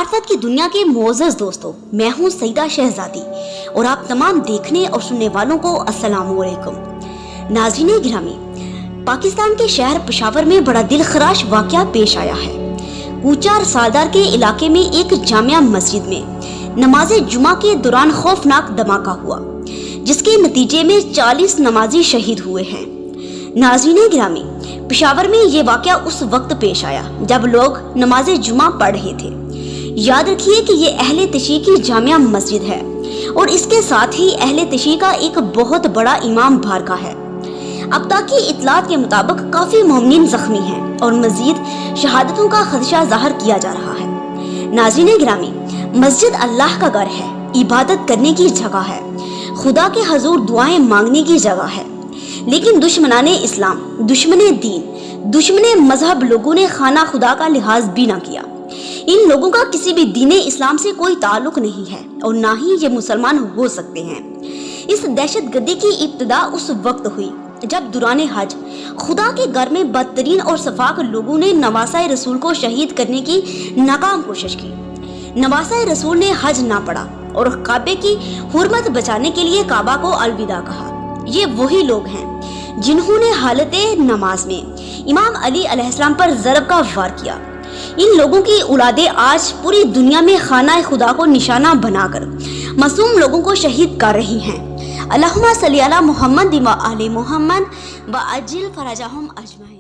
معرفت کی دنیا کے معزز دوستوں، میں ہوں سیدہ شہزادی اور آپ تمام دیکھنے اور سننے والوں کو السلام علیکم۔ ناظرین گرامی، پاکستان کے شہر پشاور میں بڑا دل خراش واقعہ پیش آیا ہے۔ کوچہ سالدار کے علاقے میں ایک جامعہ مسجد میں نماز جمعہ کے دوران خوفناک دھماکہ ہوا، جس کے نتیجے میں 40 نمازی شہید ہوئے ہیں۔ ناظرین گرامی، پشاور میں یہ واقعہ اس وقت پیش آیا جب لوگ نماز جمعہ پڑھ رہے تھے۔ یاد رکھیے کہ یہ اہل تشیع کی جامعہ مسجد ہے اور اس کے ساتھ ہی اہل تشیع کا ایک بہت بڑا امام بارگاہ ہے۔ اب تک کی اطلاعات کے مطابق کافی مومنین زخمی ہیں اور مزید شہادتوں کا خدشہ ظاہر کیا جا رہا ہے۔ ناظرین گرامی، مسجد اللہ کا گھر ہے، عبادت کرنے کی جگہ ہے، خدا کے حضور دعائیں مانگنے کی جگہ ہے، لیکن دشمنان اسلام، دشمن دین، دشمن مذہب لوگوں نے خانہ خدا کا لحاظ بھی نہ کیا۔ ان لوگوں کا کسی بھی دین اسلام سے کوئی تعلق نہیں ہے اور نہ ہی یہ مسلمان ہو سکتے ہیں۔ اس دہشت گردی کی ابتدا اس وقت ہوئی جب دوران حج خدا کے گھر میں بدترین اور سفاک لوگوں نے نواسہ رسول کو شہید کرنے کی ناکام کوشش کی۔ نواسہ رسول نے حج نہ پڑھا اور کعبے کی حرمت بچانے کے لیے کعبہ کو الوداع کہا۔ یہ وہی لوگ ہیں جنہوں نے حالت نماز میں امام علی علیہ السلام پر ضرب کا وار کیا۔ ان لوگوں کی اولادیں آج پوری دنیا میں خانہ خدا کو نشانہ بنا کر معصوم لوگوں کو شہید کر رہی ہیں۔ اللہم صلی علی محمد و آل محمد وعجل فرجہم اجمعین۔